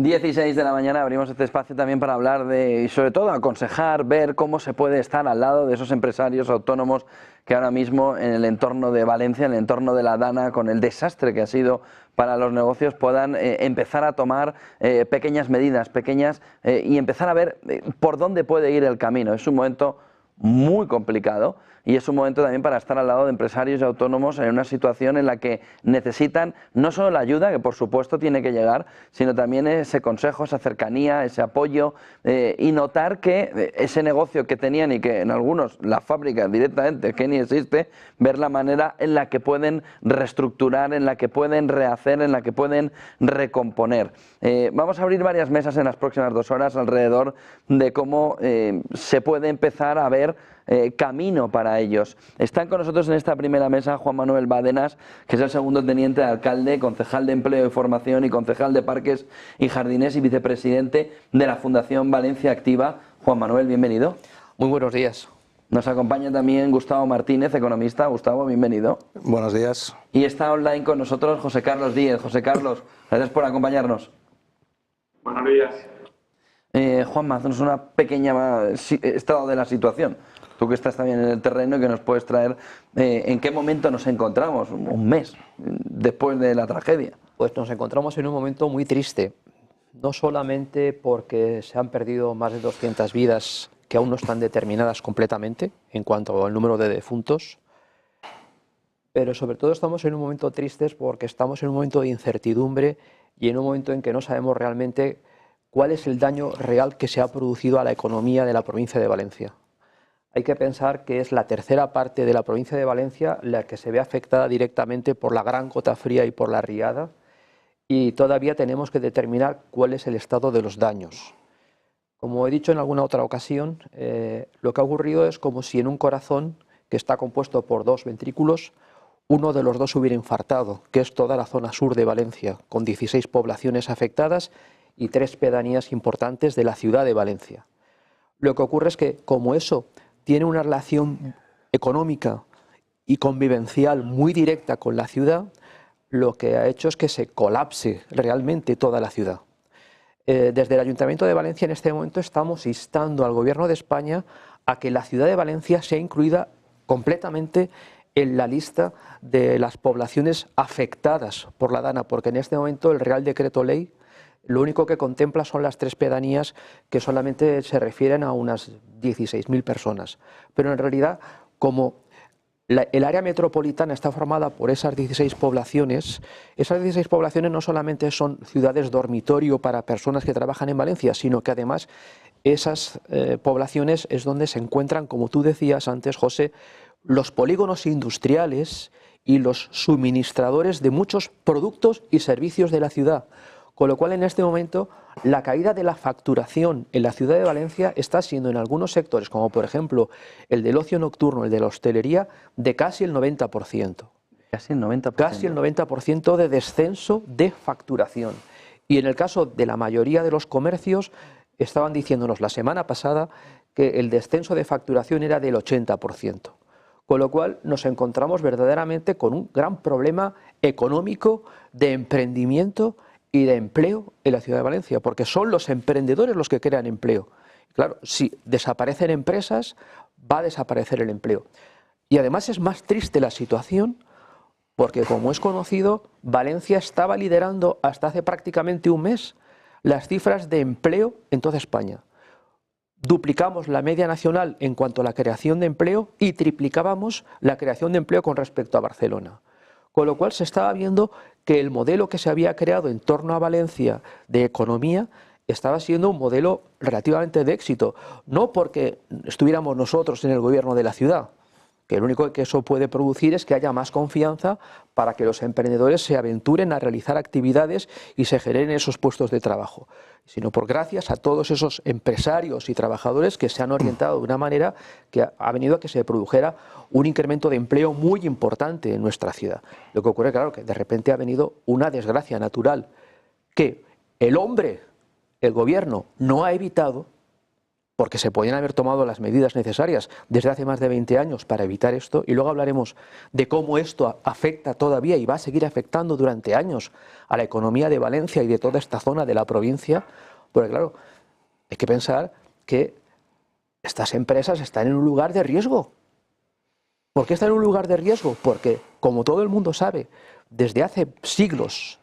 16 de la mañana abrimos este espacio también para hablar de, y sobre todo aconsejar, ver cómo se puede estar al lado de esos empresarios autónomos que ahora mismo en el entorno de Valencia, en el entorno de la Dana, con el desastre que ha sido para los negocios, puedan empezar a tomar pequeñas medidas, y empezar a ver por dónde puede ir el camino. Es un momento muy complicado y es un momento también para estar al lado de empresarios y autónomos en una situación en la que necesitan no solo la ayuda, que por supuesto tiene que llegar, sino también ese consejo, esa cercanía, ese apoyo y notar que ese negocio que tenían y que en algunos, la fábrica directamente, que ni existe, ver la manera en la que pueden reestructurar, en la que pueden rehacer, en la que pueden recomponer. Vamos a abrir varias mesas en las próximas 2 horas alrededor de cómo se puede empezar a ver camino para ellos. Están con nosotros en esta primera mesa Juan Manuel Bárdenas, que es el segundo teniente de alcalde, concejal de Empleo y Formación y concejal de Parques y Jardines y vicepresidente de la Fundación Valencia Activa. Juan Manuel, bienvenido. Muy buenos días. Nos acompaña también Gustavo Martínez, economista. Gustavo, bienvenido. Buenos días. Y está online con nosotros José Carlos Díez. José Carlos, gracias por acompañarnos. Buenos días. Juanma, haznos una pequeña estado de la situación. Tú que estás también en el terreno y que nos puedes traer en qué momento nos encontramos, un mes después de la tragedia. Pues nos encontramos en un momento muy triste, no solamente porque se han perdido más de 200 vidas que aún no están determinadas completamente en cuanto al número de defuntos, pero sobre todo estamos en un momento tristes porque estamos en un momento de incertidumbre y en un momento en que no sabemos realmente cuál es el daño real que se ha producido a la economía de la provincia de Valencia. Hay que pensar que es la tercera parte de la provincia de Valencia la que se ve afectada directamente por la gran cota fría y por la riada, y todavía tenemos que determinar cuál es el estado de los daños. Como he dicho en alguna otra ocasión, lo que ha ocurrido es como si en un corazón que está compuesto por 2 ventrículos, uno de los 2 hubiera infartado, que es toda la zona sur de Valencia, con 16 poblaciones afectadas y 3 pedanías importantes de la ciudad de Valencia. Lo que ocurre es que, como eso tiene una relación económica y convivencial muy directa con la ciudad, lo que ha hecho es que se colapse realmente toda la ciudad. Desde el Ayuntamiento de Valencia en este momento estamos instando al Gobierno de España a que la ciudad de Valencia sea incluida completamente en la lista de las poblaciones afectadas por la Dana, porque en este momento el Real Decreto Ley lo único que contempla son las 3 pedanías que solamente se refieren a unas 16.000 personas. Pero en realidad, como el área metropolitana está formada por esas 16 poblaciones no solamente son ciudades dormitorio para personas que trabajan en Valencia, sino que además esas poblaciones es donde se encuentran, como tú decías antes, José, los polígonos industriales y los suministradores de muchos productos y servicios de la ciudad. Con lo cual, en este momento, la caída de la facturación en la ciudad de Valencia está siendo en algunos sectores, como por ejemplo el del ocio nocturno, el de la hostelería, de casi el 90%. Casi el 90%. Casi el 90% de descenso de facturación. Y en el caso de la mayoría de los comercios, estaban diciéndonos la semana pasada que el descenso de facturación era del 80%. Con lo cual nos encontramos verdaderamente con un gran problema económico, de emprendimiento y de empleo en la ciudad de Valencia, porque son los emprendedores los que crean empleo. Claro, si desaparecen empresas, va a desaparecer el empleo. Y además es más triste la situación porque, como es conocido, Valencia estaba liderando hasta hace prácticamente un mes las cifras de empleo en toda España. Duplicamos la media nacional en cuanto a la creación de empleo y triplicábamos la creación de empleo con respecto a Barcelona. Con lo cual se estaba viendo que el modelo que se había creado en torno a Valencia de economía estaba siendo un modelo relativamente de éxito, no porque estuviéramos nosotros en el gobierno de la ciudad, que lo único que eso puede producir es que haya más confianza para que los emprendedores se aventuren a realizar actividades y se generen esos puestos de trabajo, sino por gracias a todos esos empresarios y trabajadores que se han orientado de una manera que ha venido a que se produjera un incremento de empleo muy importante en nuestra ciudad. Lo que ocurre, claro, que de repente ha venido una desgracia natural que el hombre, el gobierno, no ha evitado, porque se podían haber tomado las medidas necesarias desde hace más de 20 años para evitar esto, y luego hablaremos de cómo esto afecta todavía y va a seguir afectando durante años a la economía de Valencia y de toda esta zona de la provincia, porque claro, hay que pensar que estas empresas están en un lugar de riesgo. ¿Por qué están en un lugar de riesgo? Porque, como todo el mundo sabe, desde hace siglos,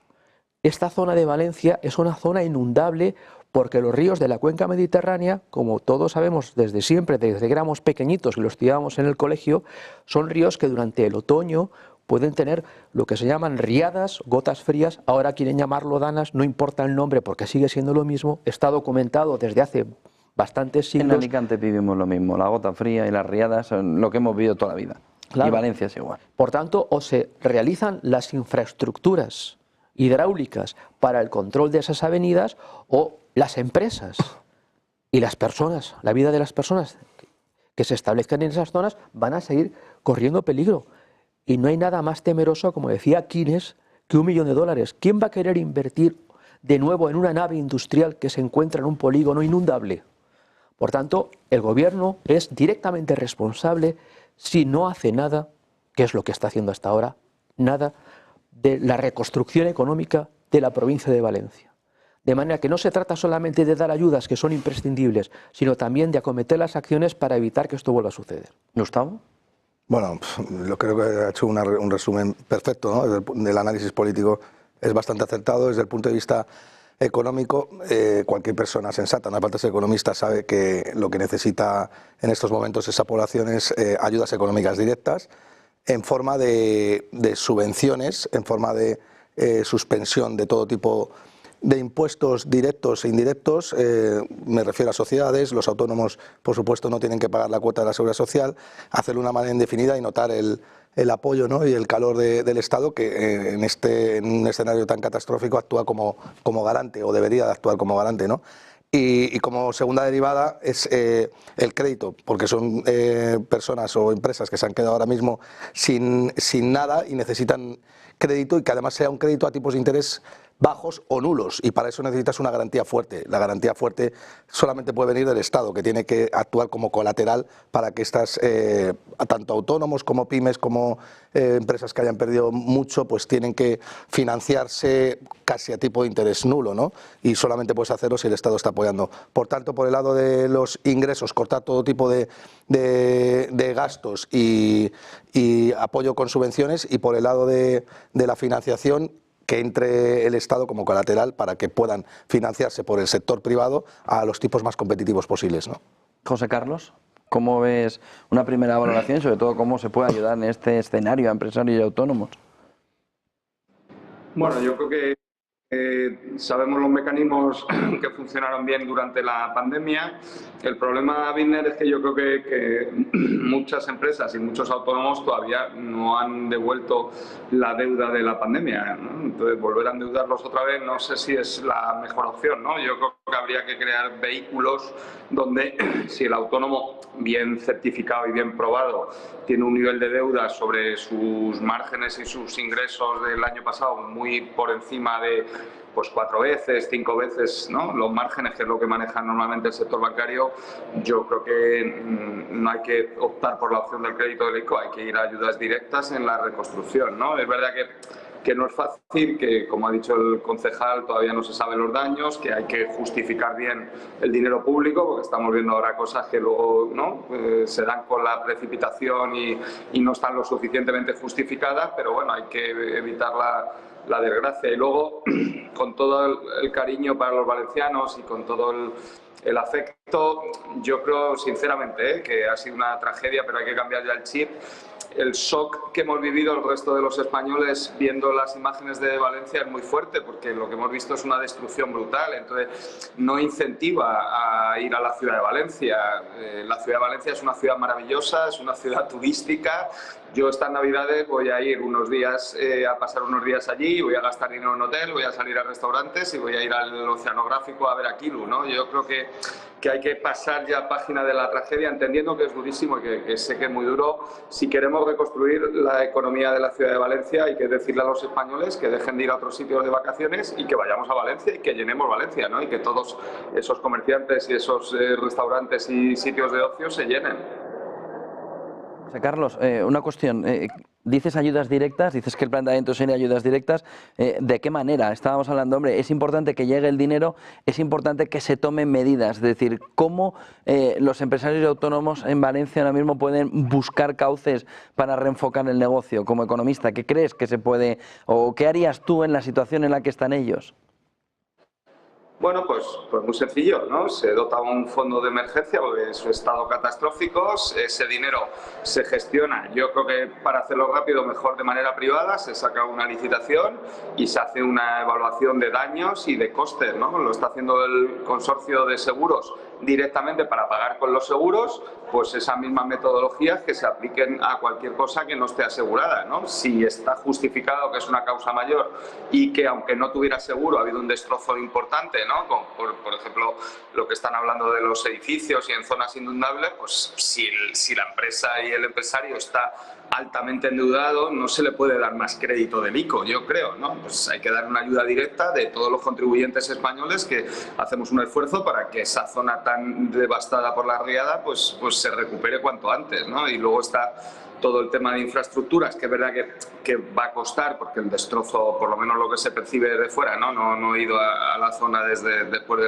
esta zona de Valencia es una zona inundable porque los ríos de la cuenca mediterránea, como todos sabemos desde siempre, desde que éramos pequeñitos y los estudiábamos en el colegio, son ríos que durante el otoño pueden tener lo que se llaman riadas, gotas frías, ahora quieren llamarlo danas, no importa el nombre porque sigue siendo lo mismo, está documentado desde hace bastantes siglos. En Alicante vivimos lo mismo, la gota fría y las riadas son lo que hemos vivido toda la vida. Claro. Y Valencia es igual. Por tanto, o se realizan las infraestructuras hidráulicas para el control de esas avenidas, o las empresas y las personas, la vida de las personas que se establezcan en esas zonas van a seguir corriendo peligro. Y no hay nada más temeroso, como decía Keynes, que $1 millón. ¿Quién va a querer invertir de nuevo en una nave industrial que se encuentra en un polígono inundable? Por tanto, el gobierno es directamente responsable si no hace nada, que es lo que está haciendo hasta ahora, nada de la reconstrucción económica de la provincia de Valencia. De manera que no se trata solamente de dar ayudas que son imprescindibles, sino también de acometer las acciones para evitar que esto vuelva a suceder. Gustavo. Bueno, yo creo que ha hecho un resumen perfecto, ¿no? Del análisis político es bastante acertado. Desde el punto de vista económico, cualquier persona sensata, no hace falta ser economista, sabe que lo que necesita en estos momentos esa población es ayudas económicas directas en forma de subvenciones, en forma de suspensión de todo tipo de impuestos directos e indirectos. Me refiero a sociedades. Los autónomos, por supuesto, no tienen que pagar la cuota de la seguridad social, hacerlo de una manera indefinida y notar el apoyo, ¿no? Y el calor del Estado, que en un escenario tan catastrófico actúa como garante, o debería de actuar como garante, ¿no? Y como segunda derivada es el crédito, porque son personas o empresas que se han quedado ahora mismo sin nada y necesitan crédito, y que además sea un crédito a tipos de interés bajos o nulos, y para eso necesitas una garantía fuerte. La garantía fuerte solamente puede venir del Estado, que tiene que actuar como colateral para que estas, tanto autónomos como pymes, como empresas que hayan perdido mucho, pues tienen que financiarse casi a tipo de interés nulo, ¿no? Y solamente puedes hacerlo si el Estado está apoyando. Por tanto, por el lado de los ingresos, cortar todo tipo de gastos y apoyo con subvenciones, y por el lado de la financiación, que entre el Estado como colateral para que puedan financiarse por el sector privado a los tipos más competitivos posibles, ¿no? José Carlos, ¿cómo ves una primera valoración y sobre todo cómo se puede ayudar en este escenario a empresarios y autónomos? Bueno, yo creo que sabemos los mecanismos que funcionaron bien durante la pandemia. El problema, Birner, es que yo creo que muchas empresas y muchos autónomos todavía no han devuelto la deuda de la pandemia, ¿no? Entonces, volver a endeudarlos otra vez no sé si es la mejor opción, ¿no? Yo creo que habría que crear vehículos donde, si el autónomo, bien certificado y bien probado, tiene un nivel de deuda sobre sus márgenes y sus ingresos del año pasado muy por encima de, pues, 4 veces, 5 veces, ¿no?, los márgenes, que es lo que maneja normalmente el sector bancario, yo creo que no hay que optar por la opción del crédito del ICO, hay que ir a ayudas directas en la reconstrucción, ¿no? Es verdad que no es fácil, que, como ha dicho el concejal, todavía no se saben los daños, que hay que justificar bien el dinero público, porque estamos viendo ahora cosas que luego, ¿no?, se dan con la precipitación y no están lo suficientemente justificadas, pero bueno, hay que evitar la desgracia. Y luego, con todo el cariño para los valencianos y con todo el afecto, yo creo sinceramente que ha sido una tragedia, pero hay que cambiar ya el chip. El shock que hemos vivido el resto de los españoles viendo las imágenes de Valencia es muy fuerte, porque lo que hemos visto es una destrucción brutal. Entonces, no incentiva a ir a la ciudad de Valencia. La ciudad de Valencia es una ciudad maravillosa, es una ciudad turística. Yo estas Navidades voy a ir unos días a pasar unos días allí, voy a gastar dinero en hotel, voy a salir a restaurantes y voy a ir al oceanográfico a ver a Kilu, ¿no? Yo creo que hay que pasar ya página de la tragedia, entendiendo que es durísimo y que sé que es muy duro. Si queremos queremos reconstruir la economía de la ciudad de Valencia, hay que decirle a los españoles que dejen de ir a otros sitios de vacaciones y que vayamos a Valencia y que llenemos Valencia, ¿no? Y que todos esos comerciantes y esos restaurantes y sitios de ocio se llenen. José Carlos, una cuestión. Dices ayudas directas, dices que el planteamiento sería ayudas directas. ¿De qué manera? Estábamos hablando, hombre, es importante que llegue el dinero, es importante que se tomen medidas. Es decir, ¿cómo los empresarios y autónomos en Valencia ahora mismo pueden buscar cauces para reenfocar el negocio? Como economista, ¿qué crees que se puede, o qué harías tú en la situación en la que están ellos? Bueno, pues muy sencillo, ¿no? Se dota un fondo de emergencia porque es un estado catastrófico, ese dinero se gestiona, yo creo que para hacerlo rápido mejor de manera privada, se saca una licitación y se hace una evaluación de daños y de costes, ¿no? Lo está haciendo el consorcio de seguros directamente para pagar con los seguros, pues esas mismas metodologías que se apliquen a cualquier cosa que no esté asegurada, ¿no? Si está justificado que es una causa mayor y que aunque no tuviera seguro ha habido un destrozo importante, ¿no? Por ejemplo, lo que están hablando de los edificios y en zonas inundables, pues si la empresa y el empresario está altamente endeudado, no se le puede dar más crédito del ICO, yo creo, ¿no? Pues hay que dar una ayuda directa de todos los contribuyentes españoles que hacemos un esfuerzo para que esa zona tan devastada por la riada pues se recupere cuanto antes, ¿no? Y luego está todo el tema de infraestructuras, que es verdad que va a costar, porque el destrozo, por lo menos lo que se percibe desde fuera, no he ido a la zona después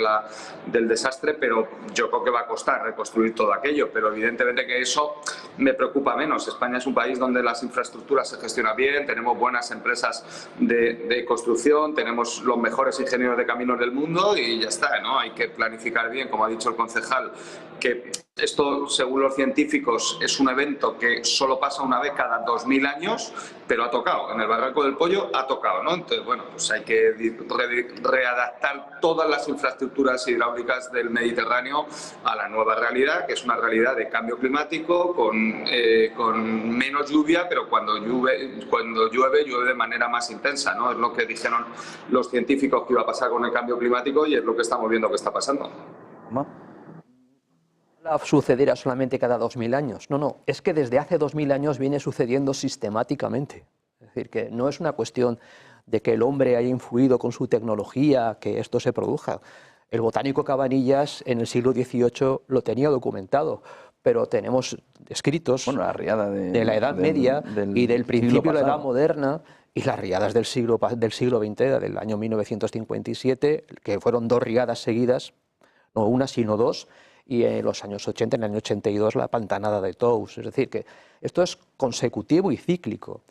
del desastre, pero yo creo que va a costar reconstruir todo aquello, pero evidentemente que eso me preocupa menos. España es un país donde las infraestructuras se gestionan bien, tenemos buenas empresas de construcción, tenemos los mejores ingenieros de caminos del mundo y ya está, ¿no? Hay que planificar bien, como ha dicho el concejal, que esto, según los científicos, es un evento que solo pasa una vez cada 2000 años, pero ha tocado. En el Barranco del Pollo ha tocado, ¿no? Entonces, bueno, pues hay que readaptar todas las infraestructuras hidráulicas del Mediterráneo a la nueva realidad, que es una realidad de cambio climático, con menos lluvia, pero cuando llueve de manera más intensa, ¿no? Es lo que dijeron los científicos que iba a pasar con el cambio climático y es lo que estamos viendo que está pasando. Sucederá solamente cada 2000 años. No, es que desde hace 2000 años viene sucediendo sistemáticamente. Es decir, que no es una cuestión de que el hombre haya influido con su tecnología que esto se produzca. El botánico Cabanillas en el siglo XVIII lo tenía documentado, pero tenemos escritos la riada de la Edad Media y del principio de la Edad Moderna y las riadas del siglo XX, del año 1957, que fueron 2 riadas seguidas, no una sino 2, y en los años 80, en el año 82, la pantanada de Tous. Es decir, que esto es consecutivo y cíclico.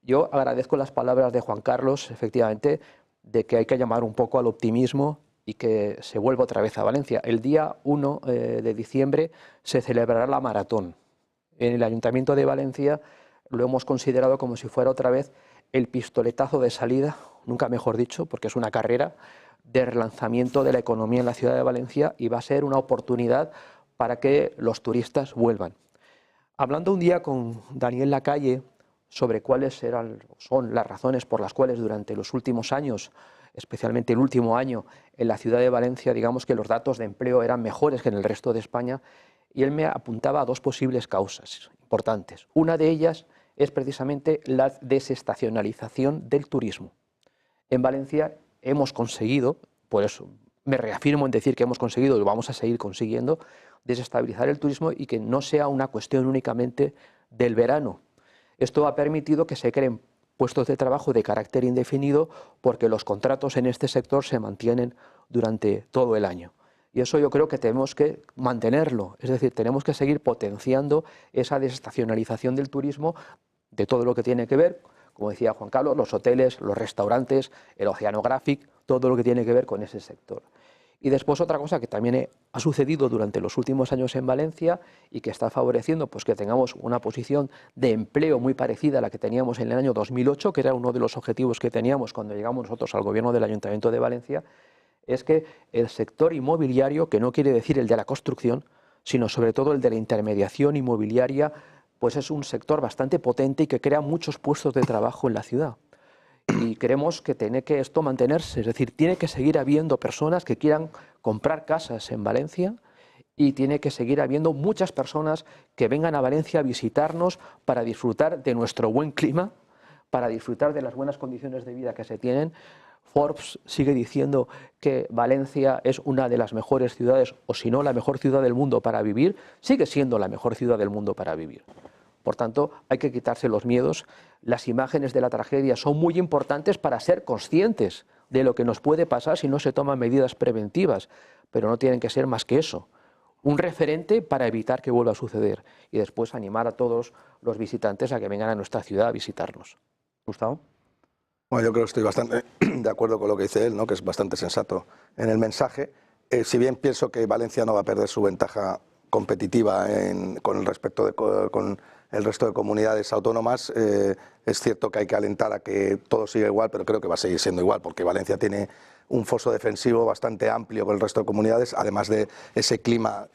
Yo agradezco las palabras de Juan Carlos, efectivamente, de que hay que llamar un poco al optimismo y que se vuelva otra vez a Valencia. El día 1 de diciembre se celebrará la maratón. En el Ayuntamiento de Valencia lo hemos considerado como si fuera otra vez el pistoletazo de salida, nunca mejor dicho, porque es una carrera de relanzamiento de la economía en la ciudad de Valencia y va a ser una oportunidad para que los turistas vuelvan. Hablando un día con Daniel Lacalle sobre cuáles son las razones por las cuales durante los últimos años, especialmente el último año, en la ciudad de Valencia, digamos que los datos de empleo eran mejores que en el resto de España, y él me apuntaba a 2 posibles causas importantes. Una de ellas es precisamente la desestacionalización del turismo. En Valencia hemos conseguido, por eso me reafirmo en decir que hemos conseguido y lo vamos a seguir consiguiendo, desestabilizar el turismo y que no sea una cuestión únicamente del verano. Esto ha permitido que se creen puestos de trabajo de carácter indefinido porque los contratos en este sector se mantienen durante todo el año. Y eso yo creo que tenemos que mantenerlo, es decir, tenemos que seguir potenciando esa desestacionalización del turismo, de todo lo que tiene que ver, como decía Juan Carlos, los hoteles, los restaurantes, el Oceanographic, todo lo que tiene que ver con ese sector. Y después otra cosa que también ha sucedido durante los últimos años en Valencia y que está favoreciendo pues que tengamos una posición de empleo muy parecida a la que teníamos en el año 2008, que era uno de los objetivos que teníamos cuando llegamos nosotros al gobierno del Ayuntamiento de Valencia, es que el sector inmobiliario, que no quiere decir el de la construcción, sino sobre todo el de la intermediación inmobiliaria, pues es un sector bastante potente y que crea muchos puestos de trabajo en la ciudad. Y creemos que tiene que esto mantenerse, es decir, tiene que seguir habiendo personas que quieran comprar casas en Valencia y tiene que seguir habiendo muchas personas que vengan a Valencia a visitarnos para disfrutar de nuestro buen clima, para disfrutar de las buenas condiciones de vida que se tienen. Forbes sigue diciendo que Valencia es una de las mejores ciudades, o si no la mejor ciudad del mundo para vivir, sigue siendo la mejor ciudad del mundo para vivir. Por tanto, hay que quitarse los miedos. Las imágenes de la tragedia son muy importantes para ser conscientes de lo que nos puede pasar si no se toman medidas preventivas, pero no tienen que ser más que eso, un referente para evitar que vuelva a suceder y después animar a todos los visitantes a que vengan a nuestra ciudad a visitarnos. Gustavo. Bueno, yo creo que estoy bastante de acuerdo con lo que dice él, ¿no? Que es bastante sensato en el mensaje. Si bien pienso que Valencia no va a perder su ventaja competitiva con el resto de comunidades autónomas, es cierto que hay que alentar a que todo siga igual, pero creo que va a seguir siendo igual, porque Valencia tiene un foso defensivo bastante amplio con el resto de comunidades, además de ese clima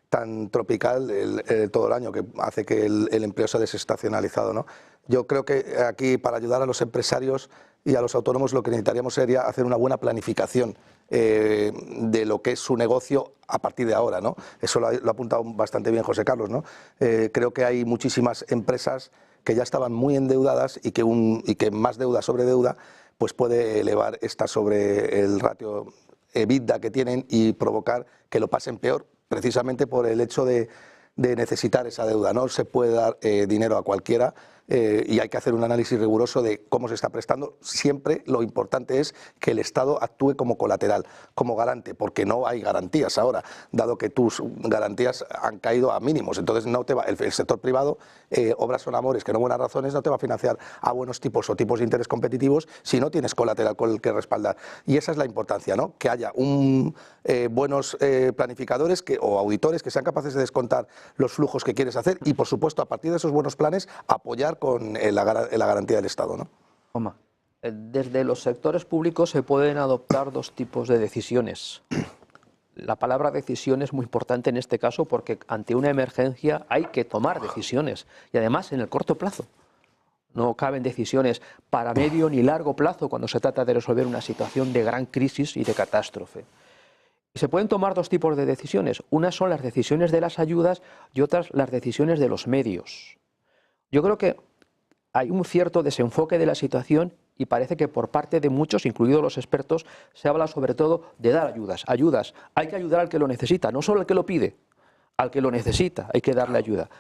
tan tropical todo el año que hace que el empleo sea desestacionalizado, ¿no? Yo creo que aquí, para ayudar a los empresarios y a los autónomos, lo que necesitaríamos sería hacer una buena planificación de lo que es su negocio a partir de ahora, ¿no? Eso lo ha apuntado bastante bien José Carlos, ¿no? Creo que hay muchísimas empresas que ya estaban muy endeudadas y que más deuda sobre deuda pues puede elevar esta sobre el ratio EBITDA que tienen y provocar que lo pasen peor, precisamente por el hecho de necesitar esa deuda. No se puede dar dinero a cualquiera. Y hay que hacer un análisis riguroso de cómo se está prestando. Siempre lo importante es que el Estado actúe como colateral, como garante, porque no hay garantías ahora, dado que tus garantías han caído a mínimos. Entonces no te va, el sector privado, obras son amores, que no buenas razones, no te va a financiar a buenos tipos o tipos de interés competitivos si no tienes colateral con el que respaldar. Y esa es la importancia, ¿no? Que haya buenos planificadores o auditores que sean capaces de descontar los flujos que quieres hacer y, por supuesto, a partir de esos buenos planes, apoyar con la garantía del Estado, ¿no? Oma. Desde los sectores públicos se pueden adoptar dos tipos de decisiones. La palabra decisión es muy importante en este caso porque ante una emergencia hay que tomar decisiones y además en el corto plazo. No caben decisiones para medio ni largo plazo cuando se trata de resolver una situación de gran crisis y de catástrofe. Y se pueden tomar dos tipos de decisiones. Unas son las decisiones de las ayudas y otras las decisiones de los medios. Yo creo que hay un cierto desenfoque de la situación y parece que por parte de muchos, incluidos los expertos, se habla sobre todo de dar ayudas. Ayudas. Hay que ayudar al que lo necesita, no solo al que lo pide, al que lo necesita hay que darle ayuda.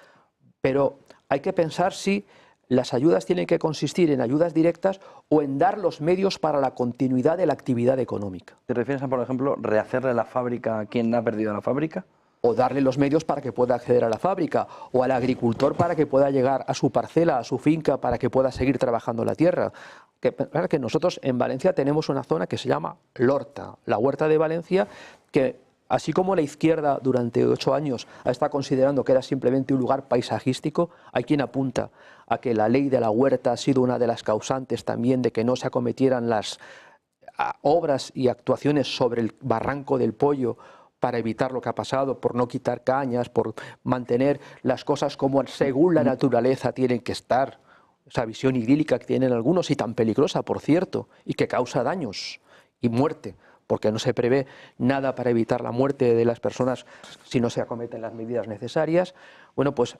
Pero hay que pensar si las ayudas tienen que consistir en ayudas directas o en dar los medios para la continuidad de la actividad económica. ¿Te refieres a, por ejemplo, rehacerle la fábrica a quien ha perdido la fábrica? O darle los medios para que pueda acceder a la fábrica, o al agricultor para que pueda llegar a su parcela, a su finca, para que pueda seguir trabajando la tierra. Que nosotros en Valencia tenemos una zona que se llama L'Horta, la Huerta de Valencia, que así como la izquierda durante 8 años está considerando que era simplemente un lugar paisajístico, hay quien apunta a que la ley de la huerta ha sido una de las causantes también de que no se acometieran las obras y actuaciones sobre el barranco del Pollo, para evitar lo que ha pasado, por no quitar cañas, por mantener las cosas como según la naturaleza tienen que estar. Esa visión idílica que tienen algunos y tan peligrosa, por cierto, y que causa daños y muerte, porque no se prevé nada para evitar la muerte de las personas si no se acometen las medidas necesarias. Bueno, pues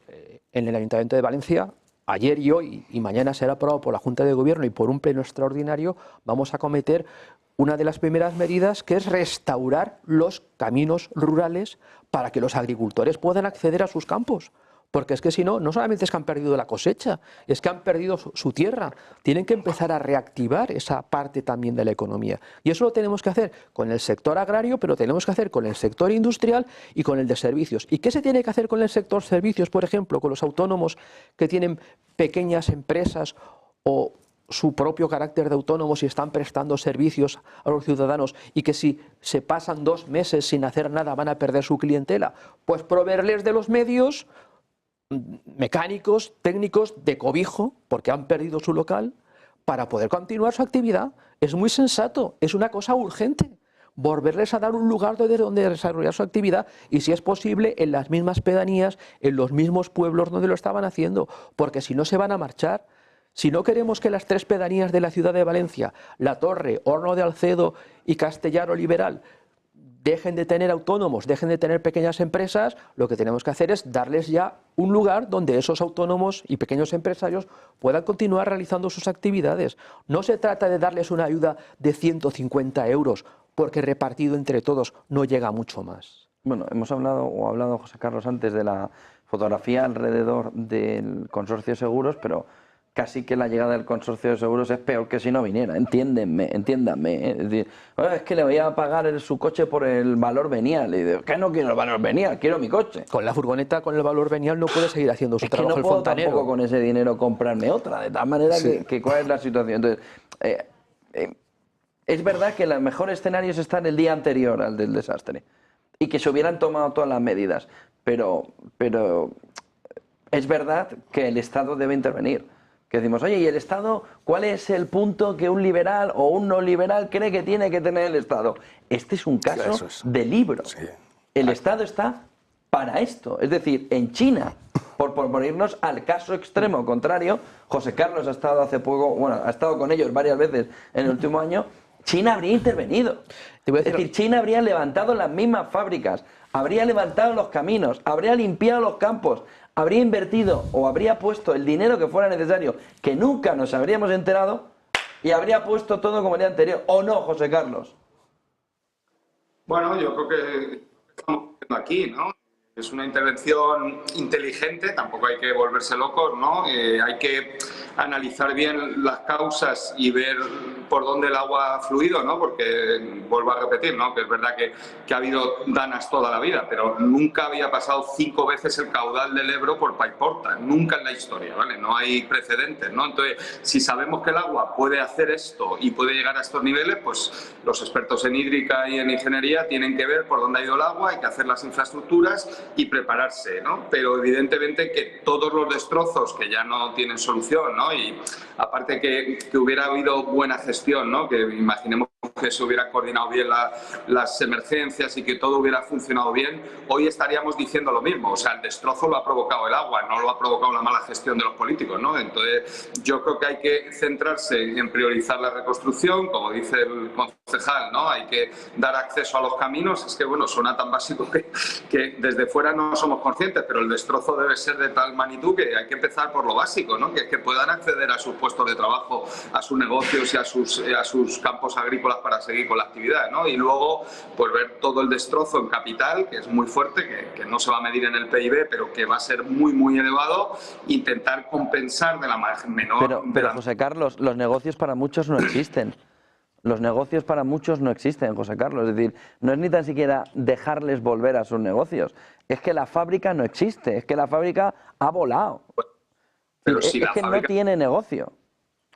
en el Ayuntamiento de Valencia, ayer y hoy y mañana será aprobado por la Junta de Gobierno y por un pleno extraordinario, vamos a acometer una de las primeras medidas, que es restaurar los caminos rurales para que los agricultores puedan acceder a sus campos. Porque es que si no, no solamente es que han perdido la cosecha, es que han perdido su tierra. Tienen que empezar a reactivar esa parte también de la economía. Y eso lo tenemos que hacer con el sector agrario, pero tenemos que hacer con el sector industrial y con el de servicios. ¿Y qué se tiene que hacer con el sector servicios, por ejemplo, con los autónomos que tienen pequeñas empresas o su propio carácter de autónomos y están prestando servicios a los ciudadanos y que si se pasan 2 meses sin hacer nada van a perder su clientela? Pues proveerles de los medios mecánicos, técnicos, de cobijo, porque han perdido su local, para poder continuar su actividad. Es muy sensato, es una cosa urgente. Volverles a dar un lugar donde desarrollar su actividad y, si es posible, en las mismas pedanías, en los mismos pueblos donde lo estaban haciendo, porque si no se van a marchar. Si no queremos que las 3 pedanías de la ciudad de Valencia, La Torre, Horno de Alcedo y Castellar Oliveral, dejen de tener autónomos, dejen de tener pequeñas empresas, lo que tenemos que hacer es darles ya un lugar donde esos autónomos y pequeños empresarios puedan continuar realizando sus actividades. No se trata de darles una ayuda de 150 euros, porque repartido entre todos no llega mucho más. Bueno, hemos hablado, o ha hablado José Carlos antes, de la fotografía alrededor del consorcio de seguros, pero casi que la llegada del consorcio de seguros es peor que si no viniera, entiéndanme. Es decir, es que le voy a pagar su coche por el valor venial. Y digo, que no quiero el valor venial, quiero mi coche. Con la furgoneta, con el valor venial, no puede seguir haciendo su trabajo que no el puedo fontanero. tampoco con ese dinero comprarme otra, de tal manera que ¿cuál es la situación? Entonces, es verdad que los mejores escenarios están el día anterior al del desastre y que se hubieran tomado todas las medidas, pero es verdad que el Estado debe intervenir. Que decimos, oye, ¿y el Estado cuál es el punto que un liberal o un no liberal cree que tiene que tener el Estado? Este es un caso de libro. Sí. El Estado está para esto. Es decir, en China, por irnos al caso extremo contrario, José Carlos ha estado hace poco, bueno, ha estado con ellos varias veces en el último año, China habría intervenido. Es decir, China habría levantado las mismas fábricas, habría levantado los caminos, habría limpiado los campos, habría invertido o habría puesto el dinero que fuera necesario, que nunca nos habríamos enterado, y habría puesto todo como el día anterior. ¿O no, José Carlos? Bueno, yo creo que estamos viendo aquí, ¿no? Es una intervención inteligente, tampoco hay que volverse locos, ¿no? Hay que analizar bien las causas y ver por dónde el agua ha fluido, ¿no? Porque, vuelvo a repetir, ¿no? Que es verdad que ha habido danas toda la vida, pero nunca había pasado 5 veces el caudal del Ebro por Paiporta, nunca en la historia, ¿vale? No hay precedentes, ¿no? Entonces, si sabemos que el agua puede hacer esto y puede llegar a estos niveles, pues los expertos en hídrica y en ingeniería tienen que ver por dónde ha ido el agua, hay que hacer las infraestructuras y prepararse, ¿no? Pero evidentemente que todos los destrozos que ya no tienen solución, ¿no? Y aparte que hubiera habido buena gestión, ¿no? Que imaginemos que se hubieran coordinado bien las emergencias y que todo hubiera funcionado bien, hoy estaríamos diciendo lo mismo. O sea, el destrozo lo ha provocado el agua, no lo ha provocado la mala gestión de los políticos, ¿no? Entonces, yo creo que hay que centrarse en priorizar la reconstrucción, como dice el concejal, ¿no? Hay que dar acceso a los caminos. Es que, bueno, suena tan básico que desde fuera no somos conscientes, pero el destrozo debe ser de tal magnitud que hay que empezar por lo básico, ¿no? Que puedan acceder a sus puestos de trabajo, a sus negocios y a sus campos agrícolas para seguir con la actividad, ¿no? Y luego, pues ver todo el destrozo en capital, que es muy fuerte, que no se va a medir en el PIB, pero que va a ser muy, muy elevado, intentar compensar de la menor... Pero José Carlos, los negocios para muchos no existen. Los negocios para muchos no existen, José Carlos. Es decir, no es ni tan siquiera dejarles volver a sus negocios. Es que la fábrica no existe, es que la fábrica ha volado. Pero es si que fábrica... no tiene negocio.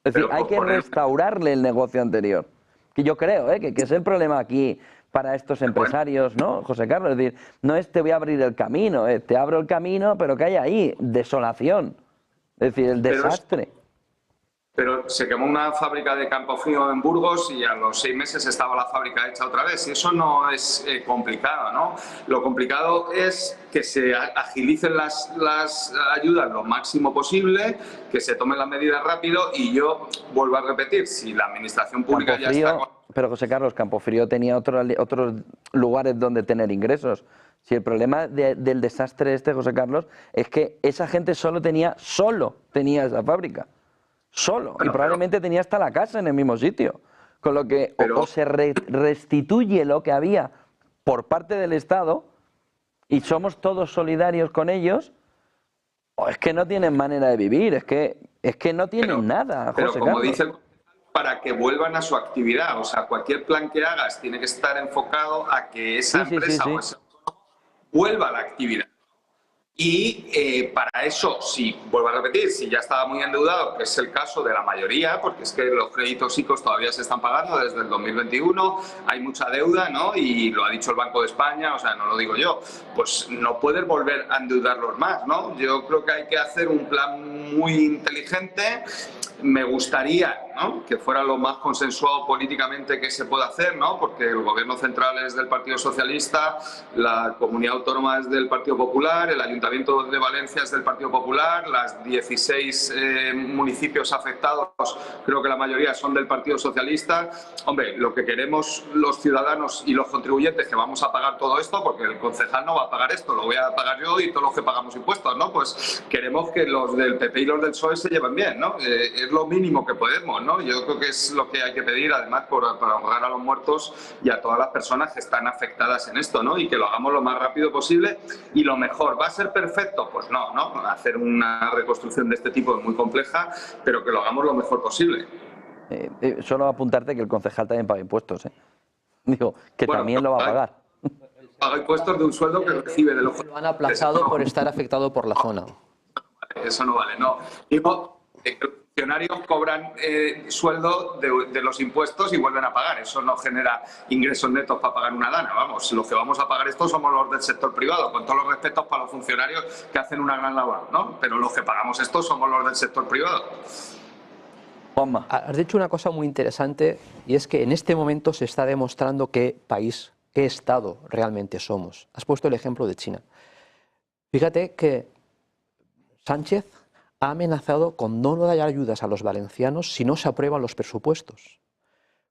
Es decir, hay que restaurarle el negocio anterior. Que yo creo que es el problema aquí para estos empresarios, ¿no, José Carlos? Es decir, no es te voy a abrir el camino, te abro el camino, pero que hay ahí desolación. Es decir, el desastre. Pero se quemó una fábrica de Campofrío en Burgos y a los 6 meses estaba la fábrica hecha otra vez. Y eso no es complicado, ¿no? Lo complicado es que se agilicen las ayudas lo máximo posible, que se tomen las medidas rápido y yo vuelvo a repetir, si la administración pública ya está... Pero José Carlos, Campofrío tenía otros lugares donde tener ingresos. Si el problema del desastre José Carlos, es que esa gente solo tenía esa fábrica. Solo, y probablemente tenía hasta la casa en el mismo sitio. Con lo que o se restituye lo que había por parte del Estado y somos todos solidarios con ellos, o es que no tienen manera de vivir, es que no tienen nada, José Pero como Carlos. dice, para que vuelvan a su actividad, o sea, cualquier plan que hagas tiene que estar enfocado a que esa empresa o ese vuelva a la actividad. Y para eso, si vuelvo a repetir, si ya estaba muy endeudado, que es el caso de la mayoría, porque es que los créditos ICOs todavía se están pagando desde el 2021, hay mucha deuda, ¿no? Y lo ha dicho el Banco de España, o sea, no lo digo yo, pues no puedes volver a endeudarlos más, ¿no? Yo creo que hay que hacer un plan muy inteligente. Me gustaría, ¿no?, que fuera lo más consensuado políticamente que se pueda hacer, ¿no?, porque el gobierno central es del Partido Socialista, la comunidad autónoma es del Partido Popular, el ayuntamiento Ayuntamiento de Valencia es del Partido Popular, las 16 municipios afectados, creo que la mayoría son del Partido Socialista. Hombre, lo que queremos los ciudadanos y los contribuyentes, que vamos a pagar todo esto, porque el concejal no va a pagar esto, lo voy a pagar yo y todos los que pagamos impuestos, ¿no? Pues queremos que los del PP y los del PSOE se lleven bien, ¿no? Es lo mínimo que podemos, ¿no? Yo creo que es lo que hay que pedir, además, para honrar a los muertos y a todas las personas que están afectadas en esto, ¿no? Y que lo hagamos lo más rápido posible y lo mejor. ¿Va a ser perfecto? Pues no, ¿no? Hacer una reconstrucción de este tipo es muy compleja, pero que lo hagamos lo mejor posible. Solo apuntarte que el concejal también paga impuestos, ¿eh? Digo, que bueno, también lo va a pagar. Paga impuestos de un sueldo que recibe de los... Lo han aplazado por estar afectado por la zona. Eso no vale, no. Digo, los funcionarios cobran sueldo de los impuestos y vuelven a pagar. Eso no genera ingresos netos para pagar una dana. Vamos, los que vamos a pagar esto somos los del sector privado, con todos los respetos para los funcionarios que hacen una gran labor, ¿no? Pero los que pagamos esto somos los del sector privado. Juanma. Has dicho una cosa muy interesante, y es que en este momento se está demostrando qué país, qué Estado realmente somos. Has puesto el ejemplo de China. Fíjate que Sánchez ha amenazado con no dar ayudas a los valencianos si no se aprueban los presupuestos.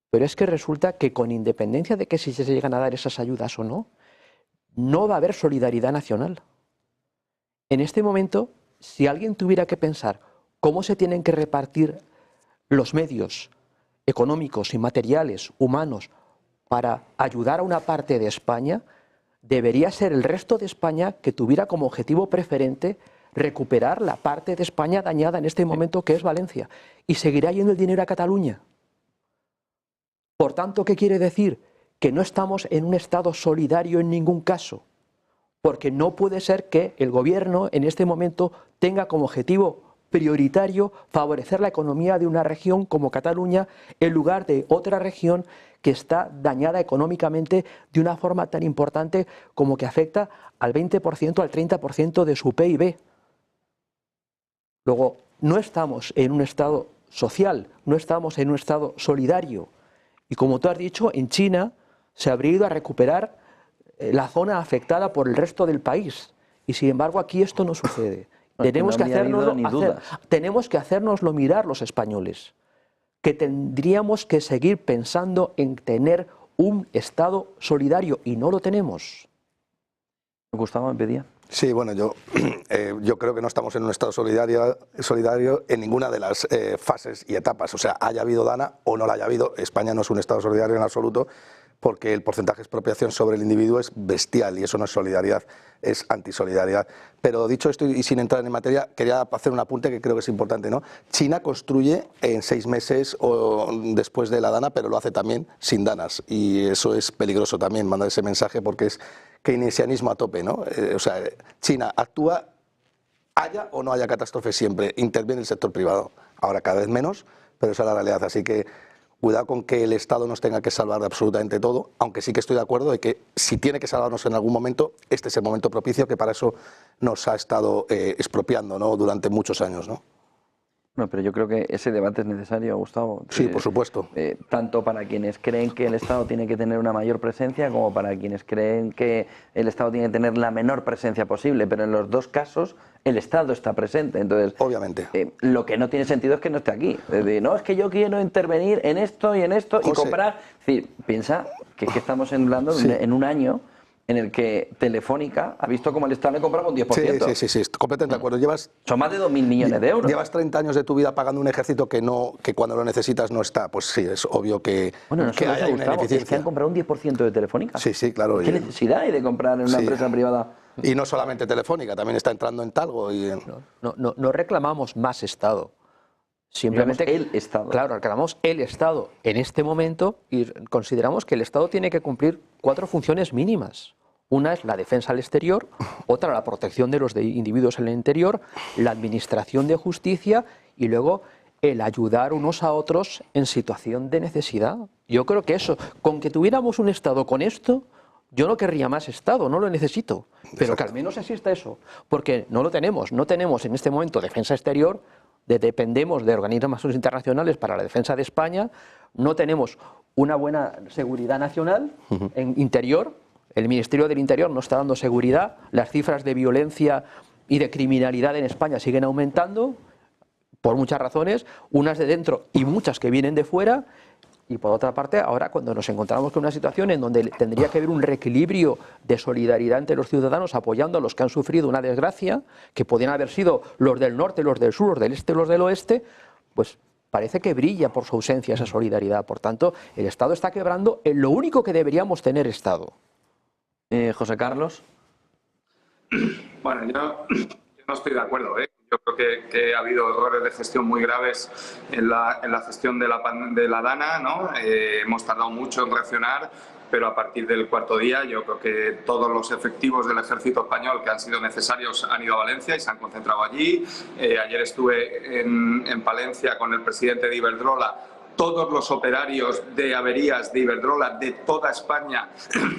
Pero es que resulta que con independencia de que si se llegan a dar esas ayudas o no, no va a haber solidaridad nacional. En este momento, si alguien tuviera que pensar cómo se tienen que repartir los medios económicos y materiales, humanos, para ayudar a una parte de España, debería ser el resto de España que tuviera como objetivo preferente recuperar la parte de España dañada en este momento, que es Valencia, y seguirá yendo el dinero a Cataluña. Por tanto, ¿qué quiere decir? Que no estamos en un Estado solidario en ningún caso, porque no puede ser que el gobierno en este momento tenga como objetivo prioritario favorecer la economía de una región como Cataluña en lugar de otra región que está dañada económicamente de una forma tan importante como que afecta al 20%, al 30% de su PIB. Luego, no estamos en un Estado social, no estamos en un Estado solidario. Y como tú has dicho, en China se habría ido a recuperar la zona afectada por el resto del país. Y sin embargo, aquí esto no sucede. Tenemos que hacérnoslo mirar los españoles, que tendríamos que seguir pensando en tener un Estado solidario y no lo tenemos. Gustavo, me pedía. Sí, bueno, yo creo que no estamos en un Estado solidario en ninguna de las fases y etapas. O sea, haya habido dana o no la haya habido, España no es un Estado solidario en absoluto, porque el porcentaje de expropiación sobre el individuo es bestial y eso no es solidaridad, es antisolidaridad. Pero dicho esto y sin entrar en materia, quería hacer un apunte que creo que es importante, ¿no? China construye en 6 meses o después de la dana, pero lo hace también sin danas y eso es peligroso también, mandar ese mensaje porque es keynesianismo a tope, ¿no? O sea, China actúa, haya o no haya catástrofe siempre, interviene el sector privado. Ahora cada vez menos, pero esa es la realidad, así que cuidado con que el Estado nos tenga que salvar de absolutamente todo, aunque sí que estoy de acuerdo de que si tiene que salvarnos en algún momento, este es el momento propicio que para eso nos ha estado expropiando, ¿no? Durante muchos años, ¿no? No, pero yo creo que ese debate es necesario, Gustavo. Sí, por supuesto. Tanto para quienes creen que el Estado tiene que tener una mayor presencia como para quienes creen que el Estado tiene que tener la menor presencia posible, pero en los dos casos el Estado está presente. Entonces, obviamente. Lo que no tiene sentido es que no esté aquí. Es decir, no, es que yo quiero intervenir en esto y José, y comprar. Es decir, piensa que estamos hablando en un año en el que Telefónica ha visto cómo el Estado le compraba un 10%. Sí, completamente de acuerdo. Son más de 2.000 millones de euros. Llevas 30 años de tu vida pagando un ejército que cuando lo necesitas no está. Pues sí, es obvio que, hay una ineficiencia. Es que han comprado un 10% de Telefónica. Sí, claro. ¿Qué necesidad hay de comprar en una empresa privada? Y no solamente Telefónica, también está entrando en Talgo. No reclamamos más Estado. Simplemente el Estado. Claro, reclamamos el Estado en este momento y consideramos que el Estado tiene que cumplir 4 funciones mínimas. Una es la defensa al exterior, otra la protección de los individuos en el interior, la administración de justicia y luego el ayudar unos a otros en situación de necesidad. Yo creo que eso, con que tuviéramos un Estado con esto, yo no querría más Estado, no lo necesito, pero que al menos exista eso, porque no lo tenemos, no tenemos en este momento defensa exterior, dependemos de organismos internacionales para la defensa de España, no tenemos una buena seguridad nacional en interior. El Ministerio del Interior no está dando seguridad, las cifras de violencia y de criminalidad en España siguen aumentando por muchas razones, unas de dentro y muchas que vienen de fuera. Y por otra parte, ahora cuando nos encontramos con una situación en donde tendría que haber un reequilibrio de solidaridad entre los ciudadanos apoyando a los que han sufrido una desgracia, que podían haber sido los del norte, los del sur, los del este, los del oeste, pues parece que brilla por su ausencia esa solidaridad. Por tanto, el Estado está quebrando en lo único que deberíamos tener Estado. José Carlos. Bueno, yo no estoy de acuerdo, ¿eh? Yo creo que ha habido errores de gestión muy graves en la gestión de la DANA, ¿no? Hemos tardado mucho en reaccionar, pero a partir del cuarto día yo creo que todos los efectivos del ejército español que han sido necesarios han ido a Valencia y se han concentrado allí. Ayer estuve en Palencia con el presidente de Iberdrola. Todos los operarios de averías de Iberdrola de toda España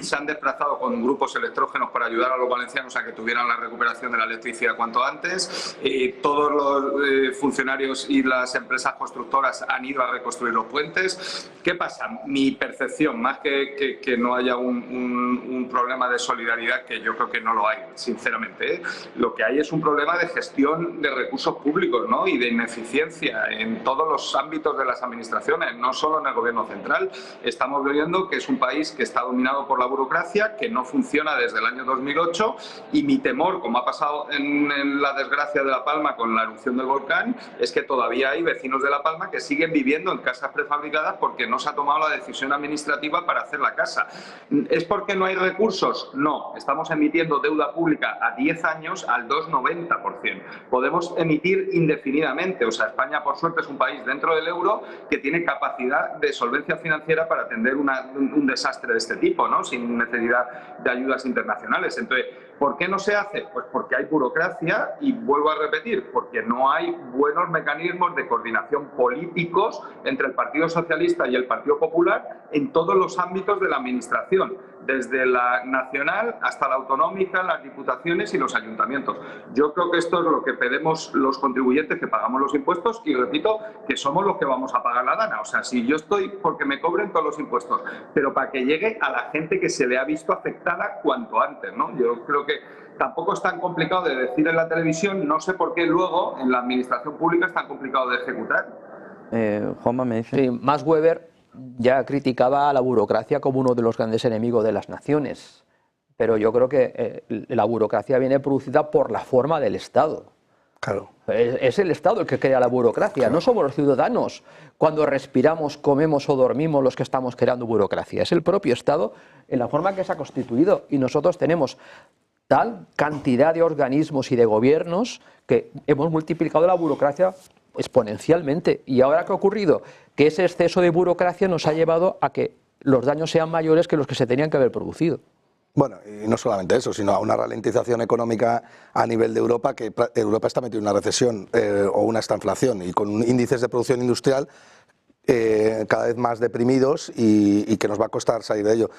se han desplazado con grupos electrógenos para ayudar a los valencianos a que tuvieran la recuperación de la electricidad cuanto antes. Todos los funcionarios y las empresas constructoras han ido a reconstruir los puentes. ¿Qué pasa? Mi percepción, más que no haya un problema de solidaridad, que yo creo que no lo hay, sinceramente, ¿eh? Lo que hay es un problema de gestión de recursos públicos, ¿no? Y de ineficiencia en todos los ámbitos de las administraciones. No solo en el gobierno central. Estamos viendo que es un país que está dominado por la burocracia, que no funciona desde el año 2008, y mi temor, como ha pasado en la desgracia de La Palma con la erupción del volcán, es que todavía hay vecinos de La Palma que siguen viviendo en casas prefabricadas porque no se ha tomado la decisión administrativa para hacer la casa. ¿Es porque no hay recursos? No. Estamos emitiendo deuda pública a 10 años al 2,90%. Podemos emitir indefinidamente. O sea, España, por suerte, es un país dentro del euro que tiene capacidad de solvencia financiera para atender un desastre de este tipo, ¿no? Sin necesidad de ayudas internacionales. Entonces, ¿por qué no se hace? Pues porque hay burocracia y vuelvo a repetir, porque no hay buenos mecanismos de coordinación políticos entre el Partido Socialista y el Partido Popular en todos los ámbitos de la administración, desde la nacional hasta la autonómica, las diputaciones y los ayuntamientos. Yo creo que esto es lo que pedimos los contribuyentes que pagamos los impuestos y repito que somos los que vamos a pagar la DANA. O sea, si yo estoy porque me cobren todos los impuestos, pero para que llegue a la gente que se le ha visto afectada cuanto antes, ¿no? Yo creo que tampoco es tan complicado de decir en la televisión, no sé por qué luego en la administración pública es tan complicado de ejecutar. Juanma me dice. Sí, Max Weber ya criticaba a la burocracia como uno de los grandes enemigos de las naciones, pero yo creo que la burocracia viene producida por la forma del Estado. Claro. Es el Estado el que crea la burocracia, claro. No somos los ciudadanos cuando respiramos, comemos o dormimos los que estamos creando burocracia. Es el propio Estado en la forma que se ha constituido y nosotros tenemos tal cantidad de organismos y de gobiernos que hemos multiplicado la burocracia exponencialmente. ¿Y ahora qué ha ocurrido? Que ese exceso de burocracia nos ha llevado a que los daños sean mayores que los que se tenían que haber producido. Bueno, y no solamente eso, sino a una ralentización económica a nivel de Europa, que Europa está metida en una recesión o una estanflación, y con índices de producción industrial cada vez más deprimidos y que nos va a costar salir de ello.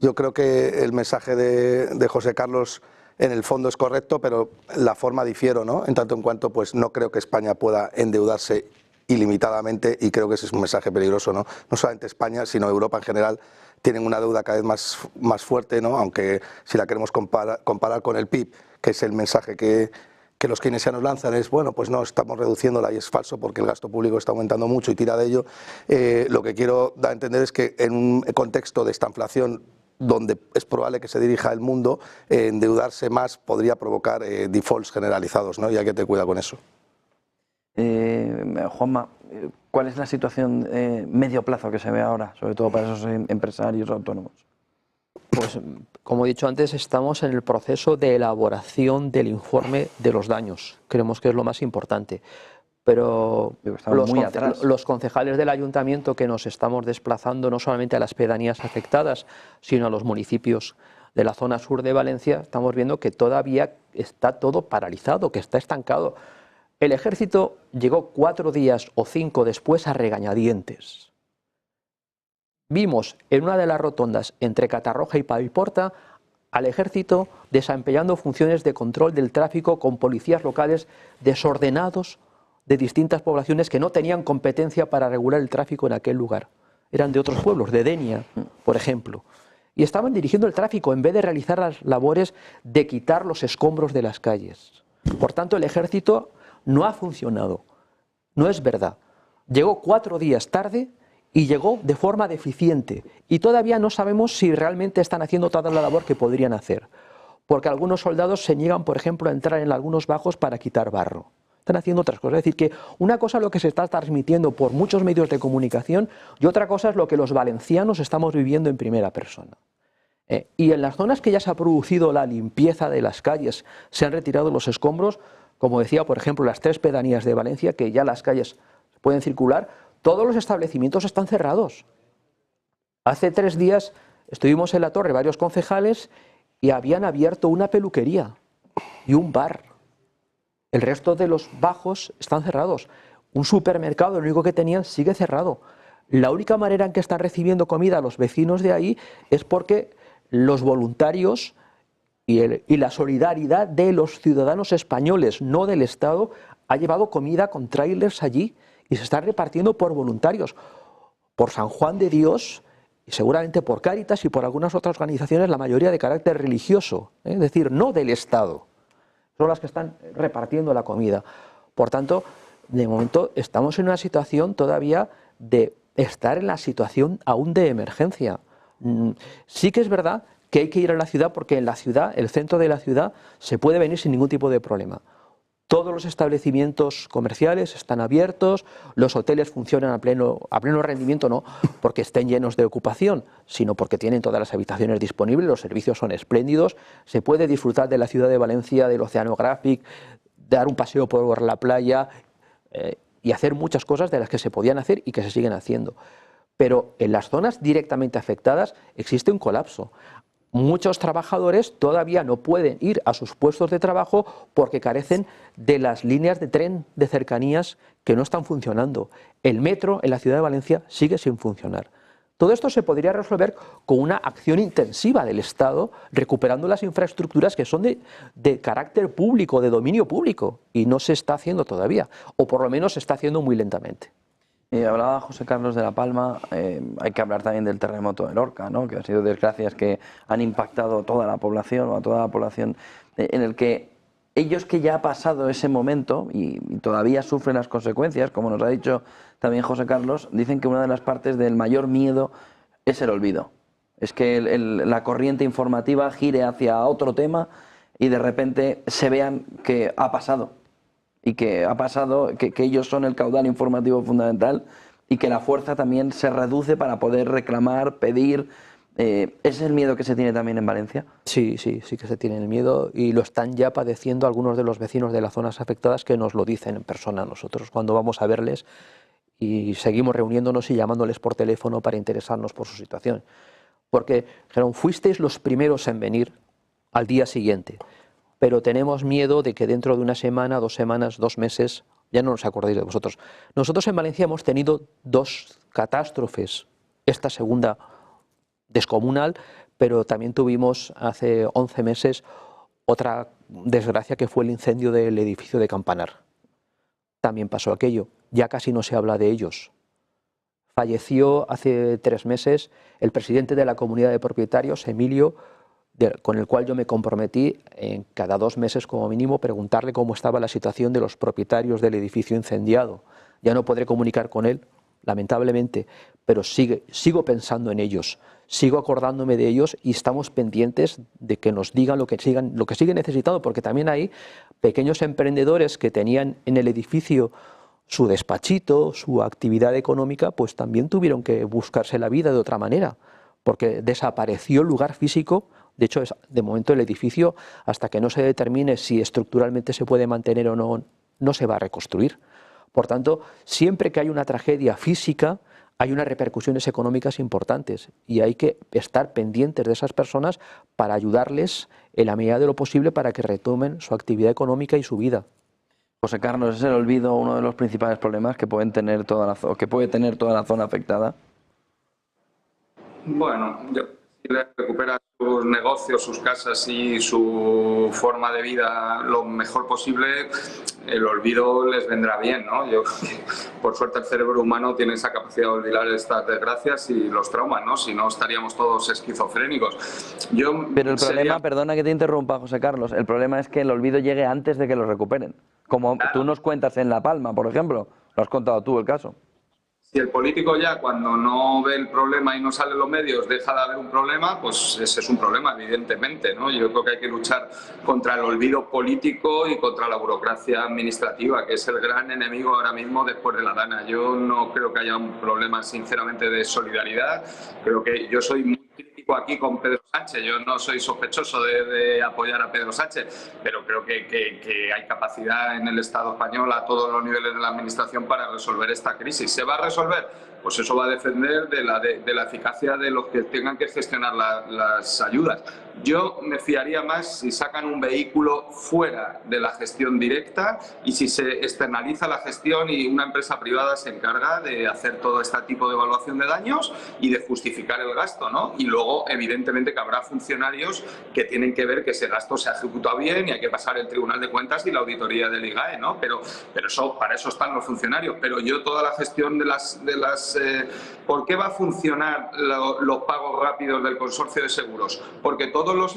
Yo creo que el mensaje de José Carlos en el fondo es correcto, pero la forma difiero, ¿no? En tanto en cuanto pues no creo que España pueda endeudarse ilimitadamente y creo que ese es un mensaje peligroso, ¿no? No solamente España, sino Europa en general tienen una deuda cada vez más fuerte, ¿no? Aunque si la queremos comparar con el PIB, que es el mensaje que los keynesianos lanzan, es bueno, pues no, estamos reduciéndola y es falso porque el gasto público está aumentando mucho y tira de ello. Lo que quiero dar a entender es que en un contexto de estanflación donde es probable que se dirija el mundo, endeudarse más podría provocar defaults generalizados, ¿no? Y hay que tener cuidado con eso. Juanma, ¿cuál es la situación medio plazo que se ve ahora, sobre todo para esos empresarios autónomos? Pues, como he dicho antes, estamos en el proceso de elaboración del informe de los daños. Creemos que es lo más importante. Pero los concejales del ayuntamiento que nos estamos desplazando no solamente a las pedanías afectadas, sino a los municipios de la zona sur de Valencia, estamos viendo que todavía está todo paralizado, que está estancado. El ejército llegó 4 días o 5 después a regañadientes. Vimos en una de las rotondas entre Catarroja y Paiporta al ejército desempeñando funciones de control del tráfico con policías locales desordenados de distintas poblaciones que no tenían competencia para regular el tráfico en aquel lugar. Eran de otros pueblos, de Denia, por ejemplo. Y estaban dirigiendo el tráfico en vez de realizar las labores de quitar los escombros de las calles. Por tanto, el ejército no ha funcionado. No es verdad. Llegó 4 días tarde y llegó de forma deficiente. Y todavía no sabemos si realmente están haciendo toda la labor que podrían hacer. Porque algunos soldados se niegan, por ejemplo, a entrar en algunos bajos para quitar barro. Están haciendo otras cosas. Es decir, que una cosa es lo que se está transmitiendo por muchos medios de comunicación y otra cosa es lo que los valencianos estamos viviendo en primera persona. Y en las zonas que ya se ha producido la limpieza de las calles, se han retirado los escombros, como decía, por ejemplo, las 3 pedanías de Valencia, que ya las calles pueden circular, todos los establecimientos están cerrados. Hace 3 días estuvimos en la Torre, varios concejales, y habían abierto una peluquería y un bar. El resto de los bajos están cerrados. Un supermercado, lo único que tenían, sigue cerrado. La única manera en que están recibiendo comida a los vecinos de ahí es porque los voluntarios y la solidaridad de los ciudadanos españoles, no del Estado, ha llevado comida con tráilers allí y se está repartiendo por voluntarios, por San Juan de Dios y seguramente por Cáritas y por algunas otras organizaciones, la mayoría de carácter religioso, es decir, no del Estado. Son las que están repartiendo la comida. Por tanto, de momento estamos en una situación todavía de estar en la situación aún de emergencia. Sí que es verdad que hay que ir a la ciudad porque en la ciudad, el centro de la ciudad, se puede venir sin ningún tipo de problema. Todos los establecimientos comerciales están abiertos, los hoteles funcionan a pleno rendimiento, no porque estén llenos de ocupación, sino porque tienen todas las habitaciones disponibles, los servicios son espléndidos, se puede disfrutar de la ciudad de Valencia, del Oceanographic, dar un paseo por la playa y hacer muchas cosas de las que se podían hacer y que se siguen haciendo. Pero en las zonas directamente afectadas existe un colapso. Muchos trabajadores todavía no pueden ir a sus puestos de trabajo porque carecen de las líneas de tren de cercanías que no están funcionando. El metro en la ciudad de Valencia sigue sin funcionar. Todo esto se podría resolver con una acción intensiva del Estado, recuperando las infraestructuras que son de carácter público, de dominio público, y no se está haciendo todavía, o por lo menos se está haciendo muy lentamente. Hablaba José Carlos de la Palma, hay que hablar también del terremoto de Lorca, ¿no? Que han sido desgracias que han impactado toda la población, o a toda la población, en el que ellos que ya ha pasado ese momento y todavía sufren las consecuencias, como nos ha dicho también José Carlos, dicen que una de las partes del mayor miedo es el olvido. Es que la corriente informativa gire hacia otro tema y de repente se vean que ha pasado. Y que ha pasado, que ellos son el caudal informativo fundamental y que la fuerza también se reduce para poder reclamar, pedir. ¿Ese es el miedo que se tiene también en Valencia? Sí que se tiene el miedo y lo están ya padeciendo algunos de los vecinos de las zonas afectadas que nos lo dicen en persona. Nosotros cuando vamos a verles y seguimos reuniéndonos y llamándoles por teléfono para interesarnos por su situación. Porque dijeron, fuisteis los primeros en venir al día siguiente. Pero tenemos miedo de que dentro de una semana, 2 semanas, 2 meses, ya no nos acordéis de vosotros. Nosotros en Valencia hemos tenido 2 catástrofes, esta segunda descomunal, pero también tuvimos hace 11 meses otra desgracia que fue el incendio del edificio de Campanar. También pasó aquello, ya casi no se habla de ellos. Falleció hace 3 meses el presidente de la comunidad de propietarios, Emilio, con el cual yo me comprometí en cada 2 meses como mínimo preguntarle cómo estaba la situación de los propietarios del edificio incendiado. Ya no podré comunicar con él, lamentablemente, pero sigo pensando en ellos, sigo acordándome de ellos y estamos pendientes de que nos digan lo que siguen necesitando, porque también hay pequeños emprendedores que tenían en el edificio su despachito, su actividad económica, pues también tuvieron que buscarse la vida de otra manera, porque desapareció el lugar físico. De hecho, de momento el edificio, hasta que no se determine si estructuralmente se puede mantener o no, no se va a reconstruir. Por tanto, siempre que hay una tragedia física, hay unas repercusiones económicas importantes y hay que estar pendientes de esas personas para ayudarles en la medida de lo posible para que retomen su actividad económica y su vida. José Carlos, ¿es el olvido uno de los principales problemas que puede tener toda la zona afectada? Bueno, yo recuperar sus negocios, sus casas y su forma de vida lo mejor posible, el olvido les vendrá bien, ¿no? Yo, por suerte, el cerebro humano tiene esa capacidad de olvidar estas desgracias y los traumas, ¿no? Si no, estaríamos todos esquizofrénicos. Pero el problema, perdona que te interrumpa, José Carlos, el problema es que el olvido llegue antes de que lo recuperen. Como claro, tú nos cuentas en La Palma, por ejemplo, lo has contado tú el caso. Si el político ya cuando no ve el problema y no sale en los medios deja de haber un problema, pues ese es un problema, evidentemente, ¿no? Yo creo que hay que luchar contra el olvido político y contra la burocracia administrativa, que es el gran enemigo ahora mismo después de la Dana. Yo no creo que haya un problema, sinceramente, de solidaridad. Creo que yo soy muy crítico aquí con Pedro Sánchez. Yo no soy sospechoso de apoyar a Pedro Sánchez, pero creo que hay capacidad en el Estado español a todos los niveles de la administración para resolver esta crisis. ¿Se va a resolver? Pues eso va a depender de la eficacia de los que tengan que gestionar las ayudas. Yo me fiaría más si sacan un vehículo fuera de la gestión directa y si se externaliza la gestión y una empresa privada se encarga de hacer todo este tipo de evaluación de daños y de justificar el gasto, ¿no? Y luego, evidentemente, que habrá funcionarios que tienen que ver que ese gasto se ha ejecutado bien y hay que pasar el Tribunal de Cuentas y la auditoría del IGAE, ¿no? Pero eso, para eso están los funcionarios. Pero yo toda la gestión de las ¿por qué va a funcionar los pagos rápidos del consorcio de seguros? Porque todos los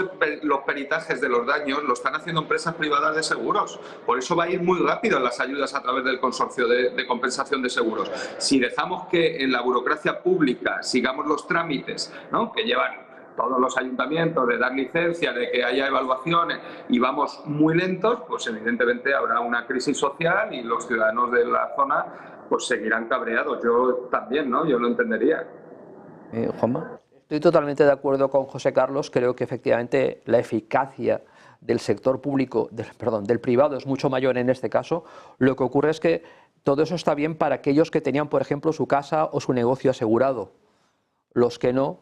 peritajes de los daños lo están haciendo empresas privadas de seguros. Por eso va a ir muy rápido las ayudas a través del consorcio de compensación de seguros. Si dejamos que en la burocracia pública sigamos los trámites, ¿no?, que llevan todos los ayuntamientos, de dar licencia, de que haya evaluaciones y vamos muy lentos, pues evidentemente habrá una crisis social y los ciudadanos de la zona pues seguirán cabreados. Yo también, ¿no? Yo lo entendería. Juanma. Estoy totalmente de acuerdo con José Carlos. Creo que efectivamente la eficacia del sector público, del privado, es mucho mayor en este caso. Lo que ocurre es que todo eso está bien para aquellos que tenían, por ejemplo, su casa o su negocio asegurado. Los que no,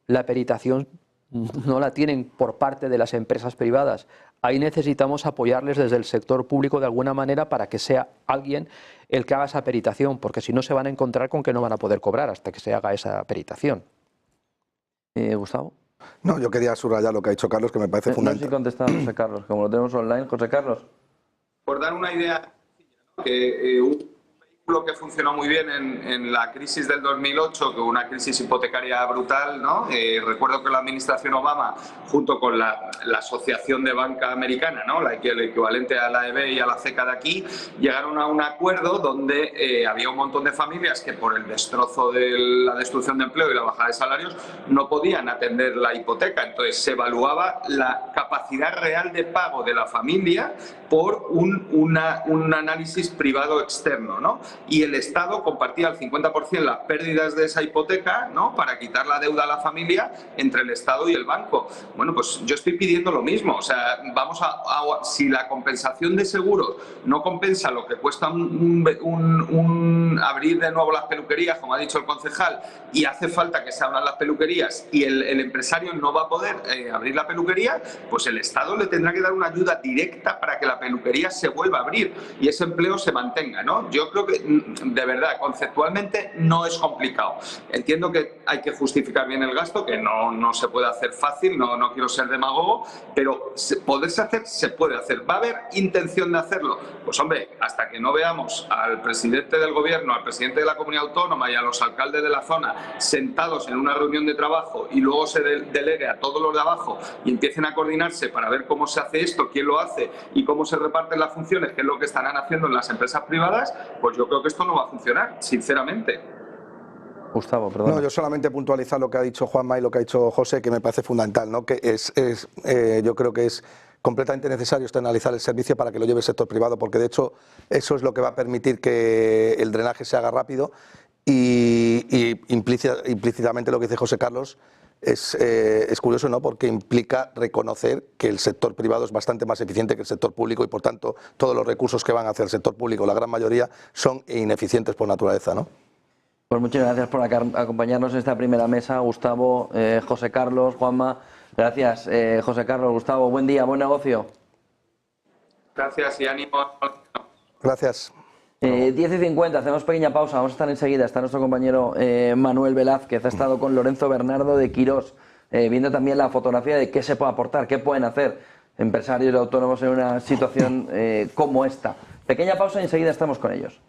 la peritación no la tienen por parte de las empresas privadas. Ahí necesitamos apoyarles desde el sector público de alguna manera para que sea alguien el que haga esa peritación, porque si no se van a encontrar con que no van a poder cobrar hasta que se haga esa peritación. Gustavo. No, yo quería subrayar lo que ha dicho Carlos, que me parece fundamental. No sé si contestar, José Carlos, como lo tenemos online. José Carlos. Por dar una idea, que un vehículo que funcionó muy bien en la crisis del 2008, que una crisis hipotecaria brutal, ¿no? Recuerdo que la administración Obama, junto con la Asociación de Banca Americana, ¿no?, el equivalente a la EB y a la CECA de aquí, llegaron a un acuerdo donde había un montón de familias que por el destrozo de la destrucción de empleo y la bajada de salarios no podían atender la hipoteca. Entonces se evaluaba la capacidad real de pago de la familia por un análisis privado externo, ¿no? Y el Estado compartía al 50% las pérdidas de esa hipoteca, ¿no?, para quitar la deuda a la familia entre el Estado y el banco. Bueno, pues yo estoy pidiendo lo mismo. O sea, si la compensación de seguros no compensa lo que cuesta abrir de nuevo las peluquerías, como ha dicho el concejal, y hace falta que se abran las peluquerías y el empresario no va a poder abrir la peluquería, pues el Estado le tendrá que dar una ayuda directa para que la peluquería se vuelva a abrir y ese empleo se mantenga, ¿no? Yo creo que, de verdad, conceptualmente no es complicado. Entiendo que hay que justificar bien el gasto, que no se puede hacer fácil, no quiero ser demagogo, pero poderse hacer, se puede hacer. ¿Va a haber intención de hacerlo? Pues hombre, hasta que no veamos al presidente del gobierno, al presidente de la comunidad autónoma y a los alcaldes de la zona sentados en una reunión de trabajo y luego se delegue a todos los de abajo y empiecen a coordinarse para ver cómo se hace esto, quién lo hace y cómo se reparten las funciones, que es lo que estarán haciendo en las empresas privadas, pues yo creo que esto no va a funcionar, sinceramente. Gustavo, perdón. No, yo solamente puntualizar lo que ha dicho Juanma y lo que ha dicho José, que me parece fundamental, ¿no? Que yo creo que es completamente necesario externalizar el servicio para que lo lleve el sector privado, porque de hecho eso es lo que va a permitir que el drenaje se haga rápido y implícitamente lo que dice José Carlos es curioso, ¿no?, porque implica reconocer que el sector privado es bastante más eficiente que el sector público y por tanto todos los recursos que van hacia el sector público, la gran mayoría, son ineficientes por naturaleza, ¿no? Pues muchas gracias por acompañarnos en esta primera mesa, Gustavo, José Carlos, Juanma. Gracias, José Carlos, Gustavo. Buen día, buen negocio. Gracias y ánimo. Gracias. 10:50, hacemos pequeña pausa, vamos a estar enseguida. Está nuestro compañero Manuel Velázquez, ha estado con Lorenzo Bernardo de Quirós, viendo también la fotografía de qué se puede aportar, qué pueden hacer empresarios y autónomos en una situación como esta. Pequeña pausa y enseguida estamos con ellos.